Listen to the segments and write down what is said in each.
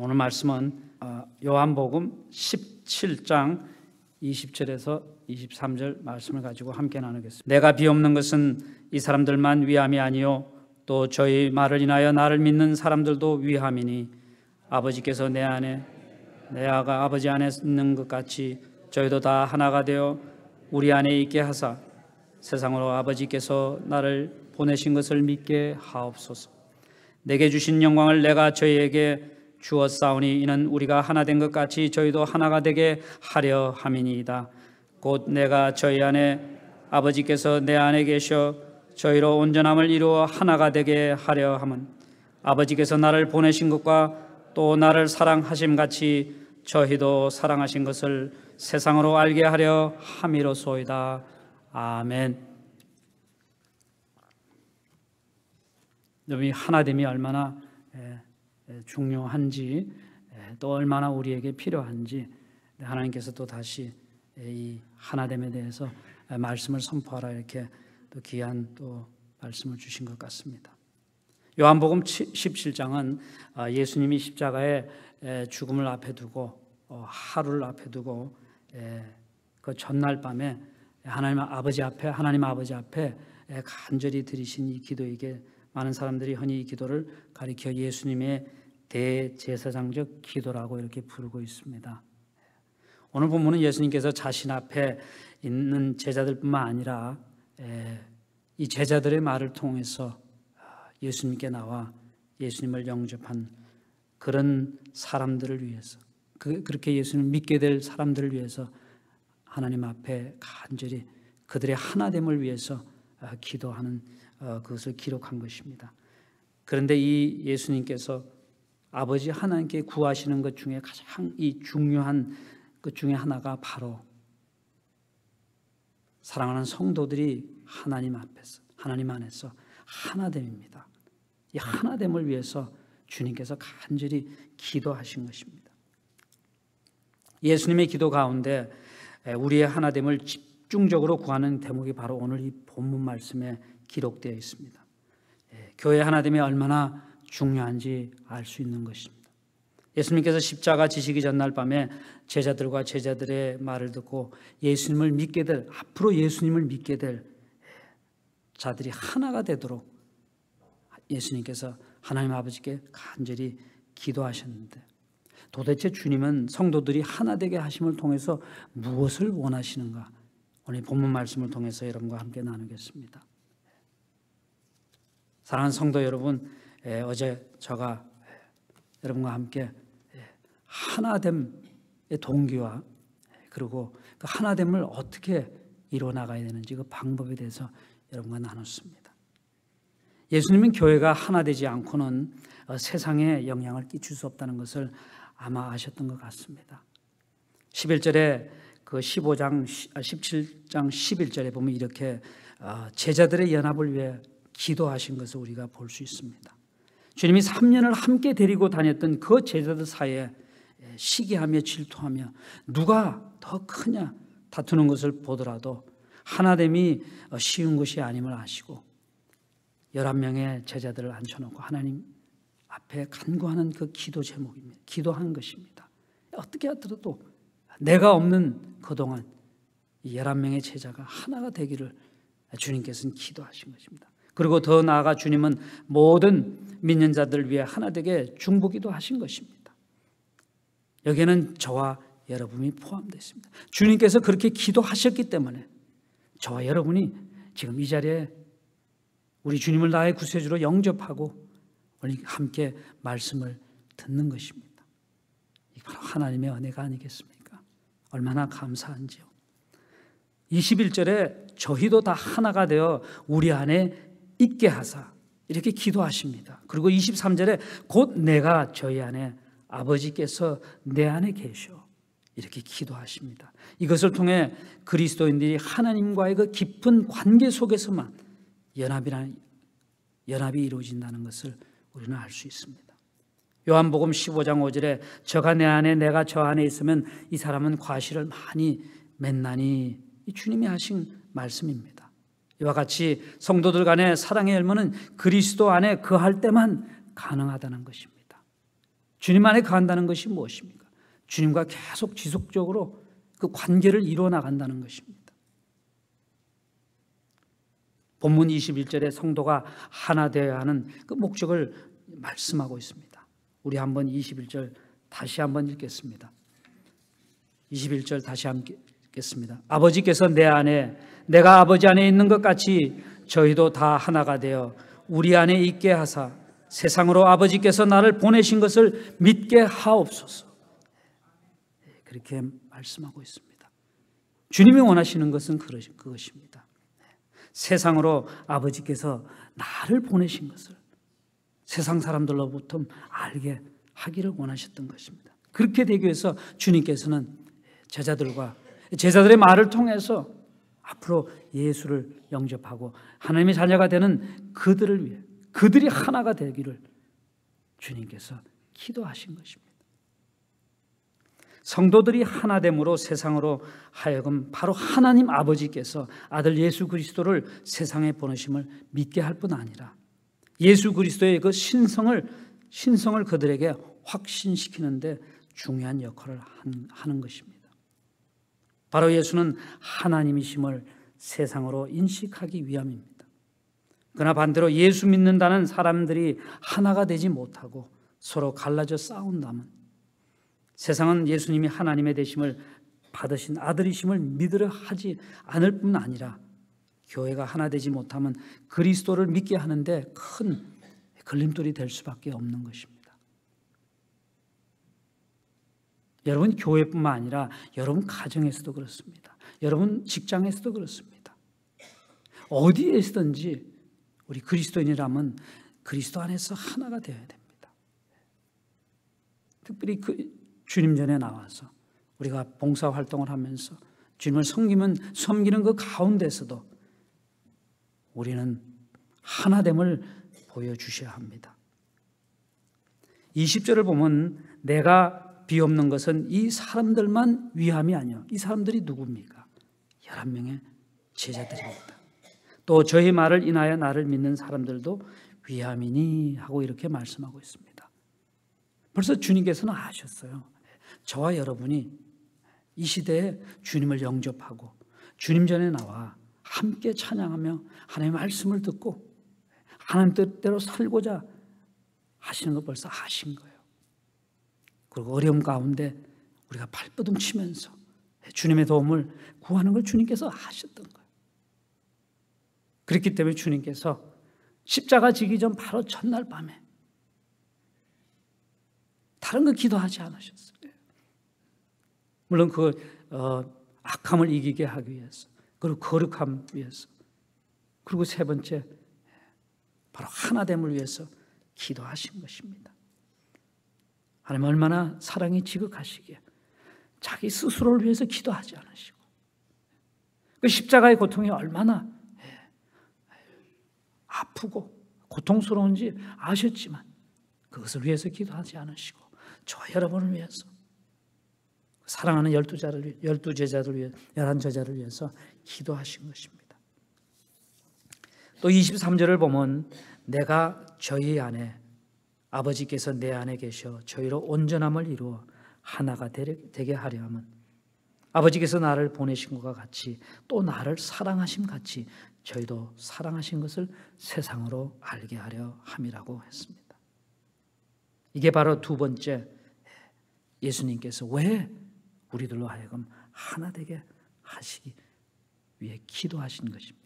오늘 말씀은 요한복음 17장 20절에서 23절 말씀을 가지고 함께 나누겠습니다. 내가 비옵는 것은 이 사람들만 위함이 아니요 또 저희 말을 인하여 나를 믿는 사람들도 위함이니 아버지께서 내 안에 내가 아버지 안에 있는 것 같이 저희도 다 하나가 되어 우리 안에 있게 하사 세상으로 아버지께서 나를 보내신 것을 믿게 하옵소서. 내게 주신 영광을 내가 저희에게 주었사오니 이는 우리가 하나 된 것 같이 저희도 하나가 되게 하려 함이니이다. 곧 내가 저희 안에 아버지께서 내 안에 계셔 저희로 온전함을 이루어 하나가 되게 하려 함은 아버지께서 나를 보내신 것과 또 나를 사랑하심 같이 저희도 사랑하신 것을 세상으로 알게 하려 함이로소이다. 아멘. 여러분이 하나됨이 얼마나 중요한지 또 얼마나 우리에게 필요한지 하나님께서 또 다시 이 하나됨에 대해서 말씀을 선포하라 이렇게 또 귀한 또 말씀을 주신 것 같습니다. 요한복음 17장은 예수님이 십자가에 죽음을 앞에 두고 하루를 앞에 두고 그 전날 밤에 하나님 아버지 앞에 간절히 드리신 이 기도에게 많은 사람들이 흔히 이 기도를 가리켜 예수님의 대제사장적 기도라고 이렇게 부르고 있습니다. 오늘 본문은 예수님께서 자신 앞에 있는 제자들뿐만 아니라 이 제자들의 말을 통해서 예수님께 나와 예수님을 영접한 그런 사람들을 위해서 그렇게 예수님을 믿게 될 사람들을 위해서 하나님 앞에 간절히 그들의 하나됨을 위해서 기도하는 그것을 기록한 것입니다. 그런데 이 예수님께서 아버지 하나님께 구하시는 것 중에 가장 이 중요한 것 중에 하나가 바로 사랑하는 성도들이 하나님 앞에서 하나님 안에서 하나됨입니다. 이 하나됨을 위해서 주님께서 간절히 기도하신 것입니다. 예수님의 기도 가운데 우리의 하나됨을 집중적으로 구하는 대목이 바로 오늘 이 본문 말씀에 기록되어 있습니다. 교회 하나됨이 얼마나 중요한지 알 수 있는 것입니다. 예수님께서 십자가 지시기 전날 밤에 제자들과 제자들의 말을 듣고 예수님을 믿게 될 앞으로 예수님을 믿게 될 자들이 하나가 되도록 예수님께서 하나님 아버지께 간절히 기도하셨는데 도대체 주님은 성도들이 하나 되게 하심을 통해서 무엇을 원하시는가? 오늘 본문 말씀을 통해서 여러분과 함께 나누겠습니다. 사랑하는 성도 여러분, 어제 제가 여러분과 함께 하나됨의 동기와 그리고 그 하나됨을 어떻게 이루어 나가야 되는지 그 방법에 대해서 여러분과 나눴습니다. 예수님은 교회가 하나 되지 않고는 세상에 영향을 끼칠 수 없다는 것을 아마 아셨던 것 같습니다. 11절에 그 17장 11절에 보면 이렇게 제자들의 연합을 위해 기도하신 것을 우리가 볼 수 있습니다. 주님이 3년을 함께 데리고 다녔던 그 제자들 사이에 시기하며 질투하며 누가 더 크냐 다투는 것을 보더라도 하나됨이 쉬운 것이 아님을 아시고 11명의 제자들을 앉혀놓고 하나님 앞에 간구하는 그 기도 제목입니다. 기도하는 것입니다. 어떻게 하더라도 내가 없는 그동안 이 11명의 제자가 하나가 되기를 주님께서는 기도하신 것입니다. 그리고 더 나아가 주님은 모든 믿는 자들을 위해 하나 되게 중보기도 하신 것입니다. 여기에는 저와 여러분이 포함되어 있습니다. 주님께서 그렇게 기도하셨기 때문에 저와 여러분이 지금 이 자리에 우리 주님을 나의 구세주로 영접하고 우리 함께 말씀을 듣는 것입니다. 이게 바로 하나님의 은혜가 아니겠습니까? 얼마나 감사한지요. 21절에 저희도 다 하나가 되어 우리 안에 있게 하사 이렇게 기도하십니다. 그리고 23절에 곧 내가 저희 안에 아버지께서 내 안에 계셔 이렇게 기도하십니다. 이것을 통해 그리스도인들이 하나님과의 그 깊은 관계 속에서만 연합이 이루어진다는 것을 우리는 알 수 있습니다. 요한복음 15장 5절에 저가 내 안에 내가 저 안에 있으면 이 사람은 과실을 많이 맺나니 이 주님이 하신 말씀입니다. 이와 같이 성도들 간의 사랑의 열매는 그리스도 안에 거할 때만 가능하다는 것입니다. 주님 안에 거한다는 것이 무엇입니까? 주님과 계속 지속적으로 그 관계를 이루어 나간다는 것입니다. 본문 21절에 성도가 하나 되어야 하는 그 목적을 말씀하고 있습니다. 우리 한번 21절 다시 한번 읽겠습니다. 21절 다시 함께 읽겠습니다. 아버지께서 내 안에 내가 아버지 안에 있는 것 같이 저희도 다 하나가 되어 우리 안에 있게 하사 세상으로 아버지께서 나를 보내신 것을 믿게 하옵소서. 그렇게 말씀하고 있습니다. 주님이 원하시는 것은 그것입니다. 세상으로 아버지께서 나를 보내신 것을 세상 사람들로부터 알게 하기를 원하셨던 것입니다. 그렇게 되기 위해서 주님께서는 제자들의 말을 통해서 앞으로 예수를 영접하고 하나님의 자녀가 되는 그들을 위해 그들이 하나가 되기를 주님께서 기도하신 것입니다. 성도들이 하나됨으로 세상으로 하여금 바로 하나님 아버지께서 아들 예수 그리스도를 세상에 보내심을 믿게 할 뿐 아니라 예수 그리스도의 그 신성을 그들에게 확신시키는 데 중요한 역할을 하는 것입니다. 바로 예수는 하나님이심을 세상으로 인식하기 위함입니다. 그러나 반대로 예수 믿는다는 사람들이 하나가 되지 못하고 서로 갈라져 싸운다면 세상은 예수님이 하나님의 되심을 받으신 아들이심을 믿으려 하지 않을 뿐 아니라 교회가 하나 되지 못하면 그리스도를 믿게 하는데 큰 걸림돌이 될 수밖에 없는 것입니다. 여러분 교회뿐만 아니라 여러분 가정에서도 그렇습니다. 여러분 직장에서도 그렇습니다. 어디에 있든지 우리 그리스도인이라면 그리스도 안에서 하나가 되어야 됩니다. 특별히 주님 전에 나와서 우리가 봉사활동을 하면서 주님을 섬기는 그 가운데서도 우리는 하나됨을 보여주셔야 합니다. 20절을 보면 내가 비옵는 것은 이 사람들만 위함이 아니요. 이 사람들이 누굽니까? 11명의 제자들입니다. 또 저희 말을 인하여 나를 믿는 사람들도 위함이니 하고 이렇게 말씀하고 있습니다. 벌써 주님께서는 아셨어요. 저와 여러분이 이 시대에 주님을 영접하고 주님 전에 나와 함께 찬양하며 하나님의 말씀을 듣고 하나님 뜻대로 살고자 하시는 거 벌써 아신 거예요. 그리고 어려움 가운데 우리가 발버둥 치면서 주님의 도움을 구하는 걸 주님께서 아셨던 거예요. 그렇기 때문에 주님께서 십자가 지기 전 바로 전날 밤에 다른 거 기도하지 않으셨어요. 물론 그 악함을 이기게 하기 위해서, 그리고 거룩함 위해서, 그리고 세 번째 바로 하나됨을 위해서 기도하신 것입니다. 하나님 얼마나 사랑이 지극하시기에 자기 스스로를 위해서 기도하지 않으시고 그 십자가의 고통이 얼마나 아프고 고통스러운지 아셨지만 그것을 위해서 기도하지 않으시고 저와 여러분을 위해서 사랑하는 12제자를 위해 11제자를 위해서 기도하신 것입니다. 또 23절을 보면 내가 저희 안에 아버지께서 내 안에 계셔 저희로 온전함을 이루어 하나가 되게 하려 함은 아버지께서 나를 보내신 것과 같이 또 나를 사랑하심 같이 저희도 사랑하신 것을 세상으로 알게 하려 함이라고 했습니다. 이게 바로 두 번째 예수님께서 왜 우리들로 하여금 하나 되게 하시기 위해 기도하신 것입니다.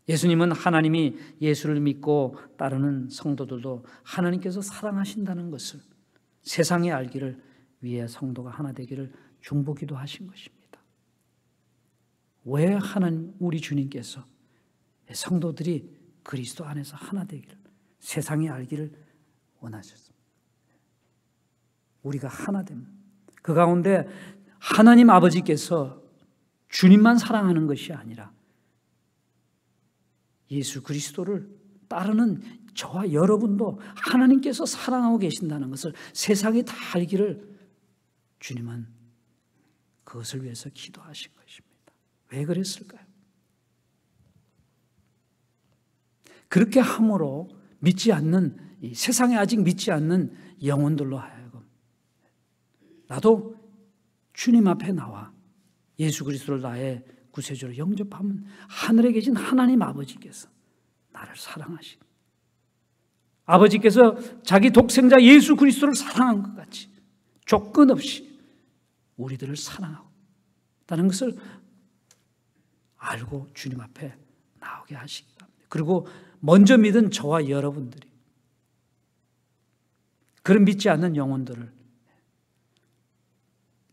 예수님은 하나님이 예수를 믿고 따르는 성도들도 하나님께서 사랑하신다는 것을 세상에 알기를 위해 성도가 하나 되기를 중보기도 하신 것입니다. 왜 하나님 우리 주님께서 성도들이 그리스도 안에서 하나 되기를 세상에 알기를 원하셨습니다. 우리가 하나 됨. 그 가운데 하나님 아버지께서 주님만 사랑하는 것이 아니라 예수 그리스도를 따르는 저와 여러분도 하나님께서 사랑하고 계신다는 것을 세상이 다 알기를 주님은 그것을 위해서 기도하신 것입니다. 왜 그랬을까요? 그렇게 함으로 믿지 않는 이 세상에 아직 믿지 않는 영혼들로 하여금 나도 주님 앞에 나와 예수 그리스도를 나의 구세주로 영접하면 하늘에 계신 하나님 아버지께서 나를 사랑하시고 아버지께서 자기 독생자 예수 그리스도를 사랑한 것 같이 조건 없이 우리들을 사랑하고 있다는 것을 알고 주님 앞에 나오게 하시기 바랍니다. 그리고 먼저 믿은 저와 여러분들이 그런 믿지 않는 영혼들을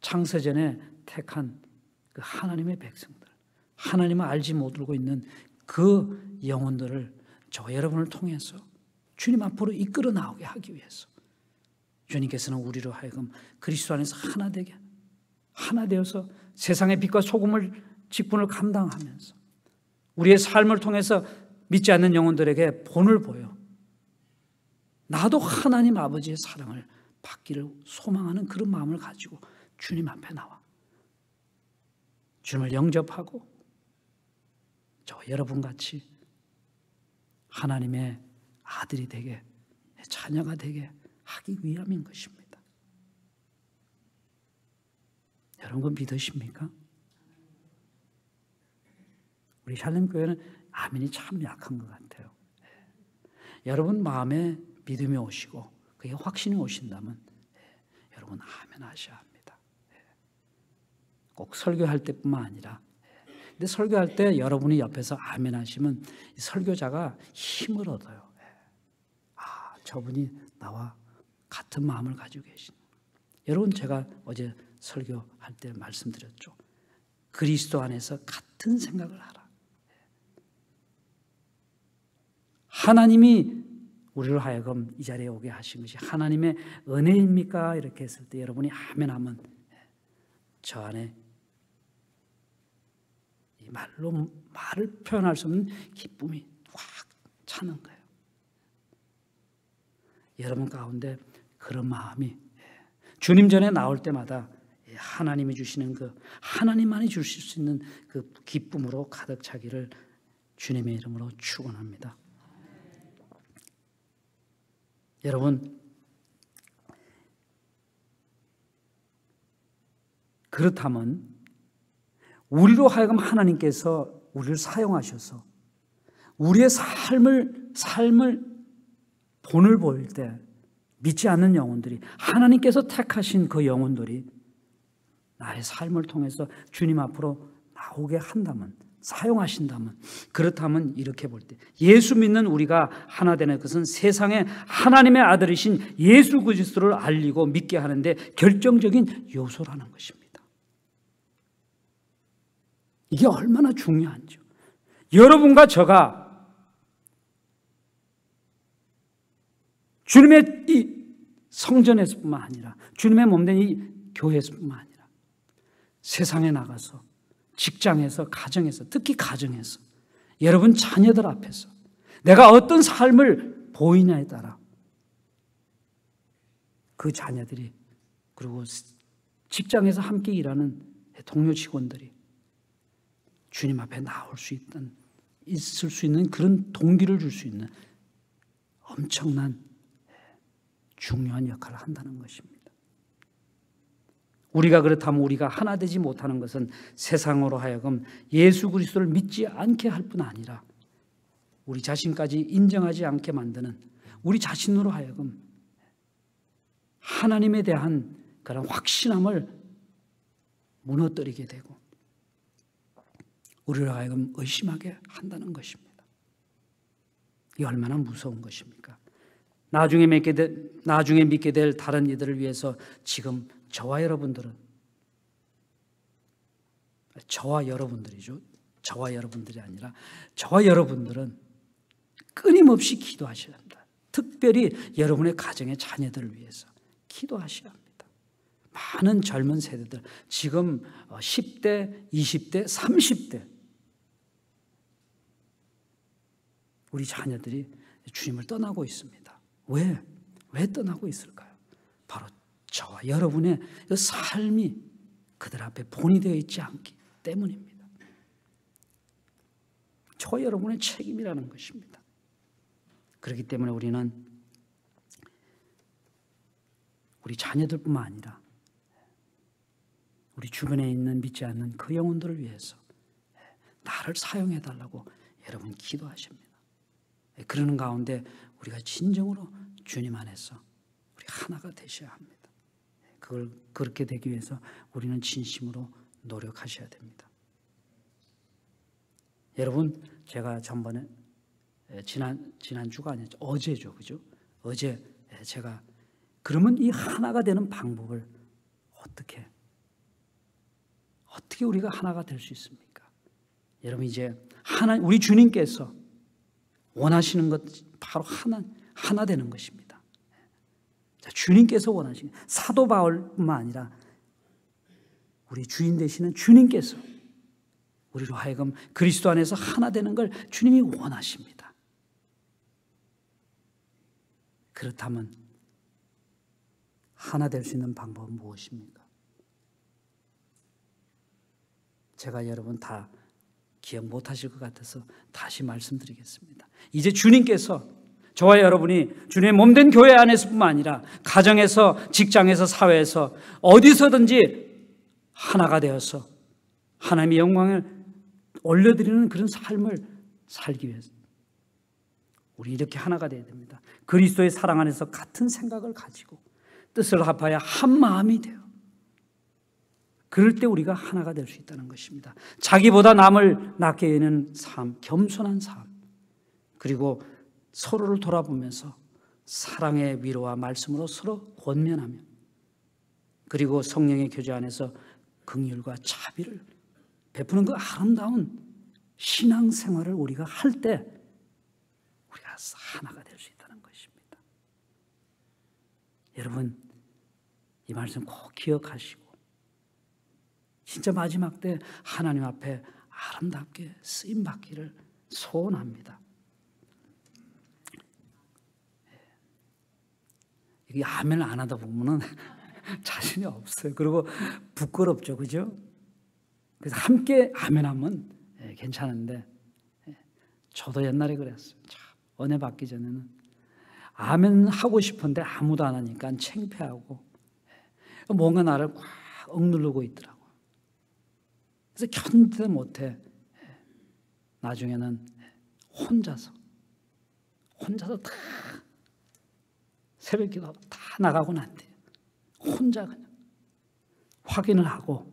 창세전에 택한 그 하나님의 백성들, 하나님을 알지 못하고 있는 그 영혼들을 저와 여러분을 통해서 주님 앞으로 이끌어 나오게 하기 위해서 주님께서는 우리로 하여금 그리스도 안에서 하나 되게, 하나 되어서 세상의 빛과 소금을 직분을 감당하면서 우리의 삶을 통해서 믿지 않는 영혼들에게 본을 보여 나도 하나님 아버지의 사랑을 받기를 소망하는 그런 마음을 가지고 주님 앞에 나와 주님을 영접하고 저 여러분같이 하나님의 아들이 되게, 자녀가 되게 하기 위함인 것입니다. 여러분 그건 믿으십니까? 우리 샬렘교회는 아멘이 참 약한 것 같아요. 여러분 마음에 믿음이 오시고 그게 확신이 오신다면 여러분 아멘 하셔야 합니다. 꼭 설교할 때뿐만 아니라 근데 설교할 때 여러분이 옆에서 아멘 하시면 설교자가 힘을 얻어요. 아, 저분이 나와 같은 마음을 가지고 계신. 여러분 제가 어제 설교할 때 말씀드렸죠. 그리스도 안에서 같은 생각을 하라. 하나님이 우리를 하여금 이 자리에 오게 하신 것이 하나님의 은혜입니까? 이렇게 했을 때 여러분이 아멘 하면 저 안에 이 말을 표현할 수 없는 기쁨이 확 차는 거예요. 여러분 가운데 그런 마음이 주님 전에 나올 때마다 하나님이 주시는 그 하나님만이 주실 수 있는 그 기쁨으로 가득 차기를 주님의 이름으로 축원합니다. 여러분 그렇다면 우리로 하여금 하나님께서 우리를 사용하셔서 우리의 삶을 본을 보일 때 믿지 않는 영혼들이 하나님께서 택하신 그 영혼들이 나의 삶을 통해서 주님 앞으로 나오게 한다면 사용하신다면 그렇다면 이렇게 볼 때 예수 믿는 우리가 하나 되는 것은 세상에 하나님의 아들이신 예수 그리스도를 알리고 믿게 하는데 결정적인 요소라는 것입니다. 이게 얼마나 중요한지요. 여러분과 저가 주님의 이 성전에서뿐만 아니라 주님의 몸된 이 교회에서뿐만 아니라 세상에 나가서 직장에서 가정에서 특히 가정에서 여러분 자녀들 앞에서 내가 어떤 삶을 보이냐에 따라 그 자녀들이 그리고 직장에서 함께 일하는 동료 직원들이 주님 앞에 나올 수 있을 수 있는 그런 동기를 줄 수 있는 엄청난 중요한 역할을 한다는 것입니다. 우리가 그렇다면 우리가 하나 되지 못하는 것은 세상으로 하여금 예수 그리스도를 믿지 않게 할 뿐 아니라 우리 자신까지 인정하지 않게 만드는 우리 자신으로 하여금 하나님에 대한 그런 확신함을 무너뜨리게 되고 우리를 하여금 의심하게 한다는 것입니다. 이게 얼마나 무서운 것입니까? 나중에 믿게 될 다른 이들을 위해서 지금 저와 여러분들이죠. 저와 여러분들이 아니라 저와 여러분들은 끊임없이 기도하셔야 합니다. 특별히 여러분의 가정의 자녀들을 위해서 기도하셔야 합니다. 많은 젊은 세대들 지금 10대, 20대, 30대 우리 자녀들이 주님을 떠나고 있습니다. 왜 떠나고 있을까요? 바로 저와 여러분의 그 삶이 그들 앞에 본이 되어 있지 않기 때문입니다. 저와 여러분의 책임이라는 것입니다. 그렇기 때문에 우리는 우리 자녀들뿐만 아니라 우리 주변에 있는 믿지 않는 그 영혼들을 위해서 나를 사용해 달라고 여러분 기도하십니다. 그러는 가운데 우리가 진정으로 주님 안에서 우리 하나가 되셔야 합니다. 그걸 그렇게 되기 위해서 우리는 진심으로 노력하셔야 됩니다. 여러분, 제가 전번에 지난주가 아니었죠. 어제죠. 그죠? 어제 제가 그러면 이 하나가 되는 방법을 어떻게 우리가 하나가 될 수 있습니까? 여러분, 이제 우리 주님께서 원하시는 것 바로 하나 되는 것입니다. 자, 주님께서 원하시는 사도 바울뿐만 아니라 우리 주인 되시는 주님께서 우리로 하여금 그리스도 안에서 하나 되는 걸 주님이 원하십니다. 그렇다면 하나 될 수 있는 방법은 무엇입니까? 제가 여러분 다 기억 못하실 것 같아서 다시 말씀드리겠습니다. 이제 주님께서 저와 여러분이 주님의 몸된 교회 안에서뿐만 아니라 가정에서, 직장에서, 사회에서 어디서든지 하나가 되어서 하나님의 영광을 올려드리는 그런 삶을 살기 위해서 우리 이렇게 하나가 되어야 됩니다. 그리스도의 사랑 안에서 같은 생각을 가지고 뜻을 합하여 한 마음이 되어 그럴 때 우리가 하나가 될 수 있다는 것입니다. 자기보다 남을 낮게 여기는 삶, 겸손한 삶, 그리고 서로를 돌아보면서 사랑의 위로와 말씀으로 서로 권면하며 그리고 성령의 교제 안에서 긍휼과 자비를 베푸는 그 아름다운 신앙생활을 우리가 할 때 우리가 하나가 될 수 있다는 것입니다. 여러분, 이 말씀 꼭 기억하시고 진짜 마지막 때 하나님 앞에 아름답게 쓰임받기를 소원합니다. 이게 아멘을 안 하다 보면은 자신이 없어요. 그리고 부끄럽죠, 그죠? 그래서 함께 아멘하면 괜찮은데 저도 옛날에 그랬어요. 참, 은혜 받기 전에는 아멘 하고 싶은데 아무도 안 하니까 창피하고 뭔가 나를 꽉 억누르고 있더라고요. 그래서 견디다 못해 나중에는 혼자서 다 새벽기도 다 나가고 난 뒤에 혼자 그냥 확인을 하고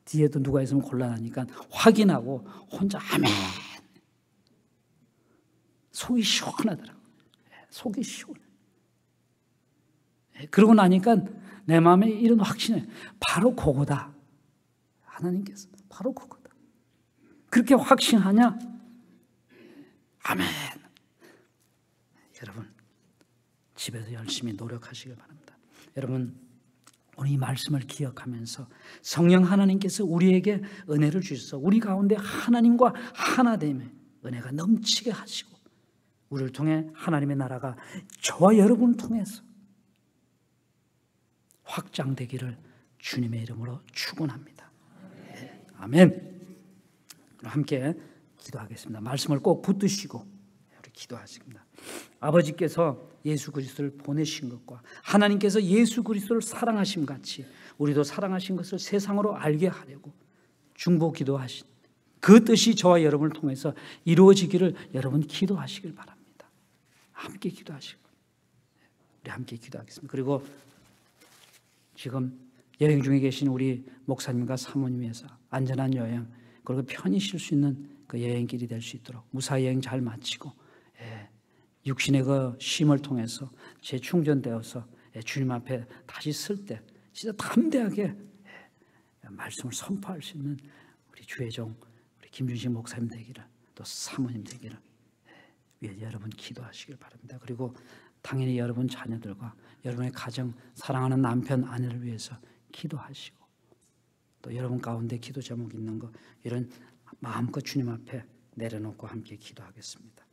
뒤에도 누가 있으면 곤란하니까 확인하고 혼자 아멘. 속이 시원하더라고요. 속이 시원해. 그러고 나니까 내 마음에 이런 확신이 바로 그거다. 하나님께서 바로 그거다. 그렇게 확신하냐? 아멘. 여러분, 집에서 열심히 노력하시길 바랍니다. 여러분, 오늘 이 말씀을 기억하면서 성령 하나님께서 우리에게 은혜를 주셔서 우리 가운데 하나님과 하나됨의 은혜가 넘치게 하시고 우리를 통해 하나님의 나라가 저와 여러분을 통해서 확장되기를 주님의 이름으로 축원합니다. 아멘. 함께 기도하겠습니다. 말씀을 꼭 붙드시고 우리 기도하십니다. 아버지께서 예수 그리스도를 보내신 것과 하나님께서 예수 그리스도를 사랑하심 같이 우리도 사랑하신 것을 세상으로 알게 하려고 중보 기도하신 그 뜻이 저와 여러분을 통해서 이루어지기를 여러분 기도하시길 바랍니다. 함께 기도하시고 우리 함께 기도하겠습니다. 그리고 지금 여행 중에 계신 우리 목사님과 사모님에서 안전한 여행 그리고 편히 쉴 수 있는 그 여행길이 될 수 있도록 무사히 여행 잘 마치고 육신의 그 쉼을 통해서 재충전되어서 주님 앞에 다시 설 때 진짜 담대하게 말씀을 선포할 수 있는 우리 주의 종 우리 김준식 목사님 되기를 또 사모님 되기를 위해 여러분 기도하시길 바랍니다. 그리고 당연히 여러분 자녀들과 여러분의 가정 사랑하는 남편 아내를 위해서 기도하시고 또 여러분 가운데 기도 제목 있는 거 이런 마음껏 주님 앞에 내려놓고 함께 기도하겠습니다.